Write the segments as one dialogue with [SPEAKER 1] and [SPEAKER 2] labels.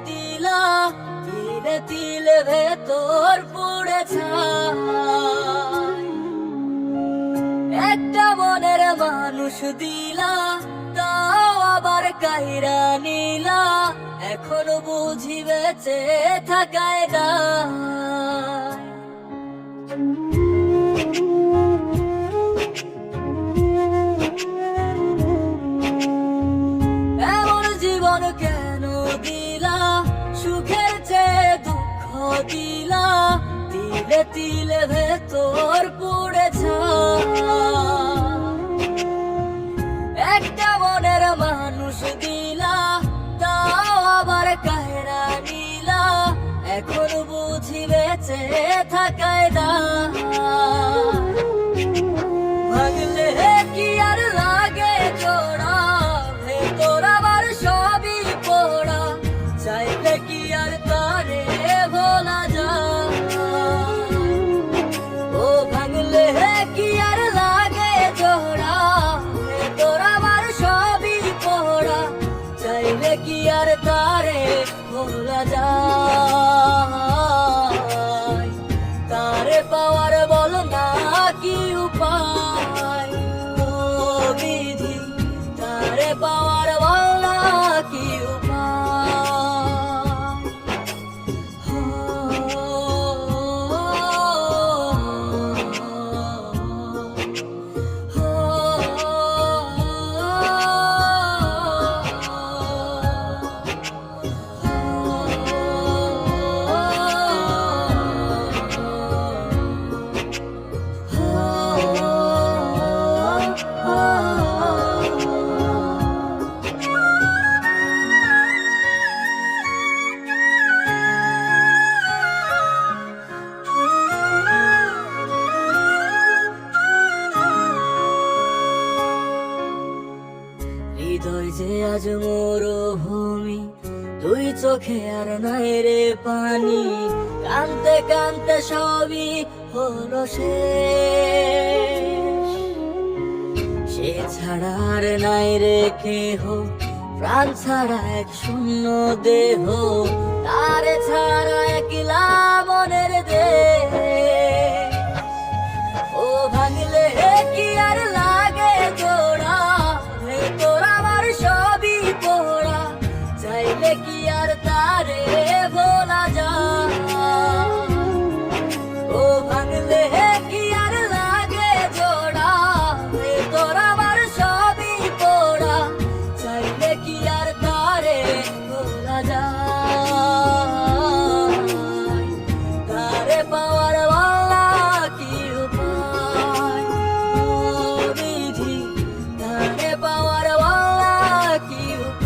[SPEAKER 1] দিলা, তিলে তিলে ভেতর পুড়ে ছাই। একটা মনের মানুষ দিলা, তাও আবার কাইরা নিলা, এখন বুঝি বেঁচে থাকায় দায়। এমন জীবন কেন দিলা, সুখের চেয়ে দুঃখ দিলা, তিলে তিলে ভেতর পুড়ে ছাই। একটা মনের মানুষ দিলা, তাও আবার কায়রা নিলা, এখন বুঝি বেঁচে থাকায় দায়। ভাঙলে কি আর লাগে জোড়া, ভেতর আবার সবই পোড়া, চাইলে কি আর তারে ভোলা যায়। ও ভাঙলে কি আর লাগে জোড়া, ভেতর আবার সবই পোড়া, চাইলে কি আর তারে ভোলা যায়। তারে পাওয়ার বল না কি উপায়, ও বিধি তারে পাওয়ার বল না কি উপায়। হৃদয় যে আজ মরুভূমি, দুই চোখে আর নাই রে পানি, কানতে কানতে সবই হলো শেষ। সে ছাড়া আর নাই রে কেহ, প্রাণ ছাড়া এক শূন্য দেহ, তারে ছাড়া একলা মনের দেহ। ও ভাঙলে কি আর লাগে জোড়া, ভেতর আমার সবই পোড়া, চাইলে কি আর তারে ভোলা যায়। ও ভাঙলে কি আর লাগে জোড়া, ভেতর আমার সবই পোড়া, চাইলে কি আর তারে ভোলা যায়। তারে পাওয়ার বলা কি উপায়, ও বিধি তারে পাওয়ার বলা কি উপায়।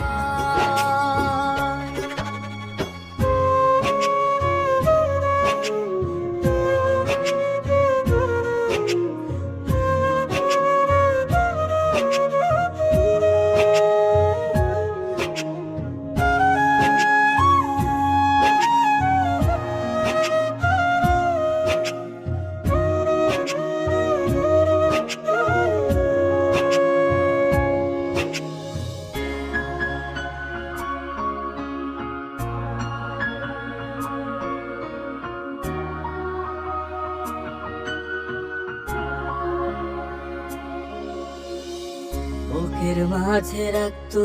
[SPEAKER 1] বুকের মাঝে রাখতো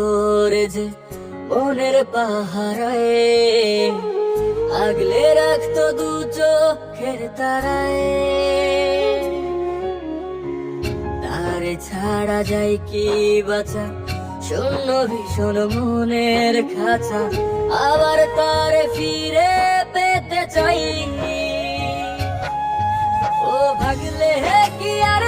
[SPEAKER 1] রে যে মনের পাহারায়, আগলে রাখতো দু চোখের তারায়। তারে ছাড়া যায় কি বাঁচা, শূন্য ভীষণ মনের খাঁচা, আবার তারে ফিরে পেতে চাই। ও ভাগলে কি আর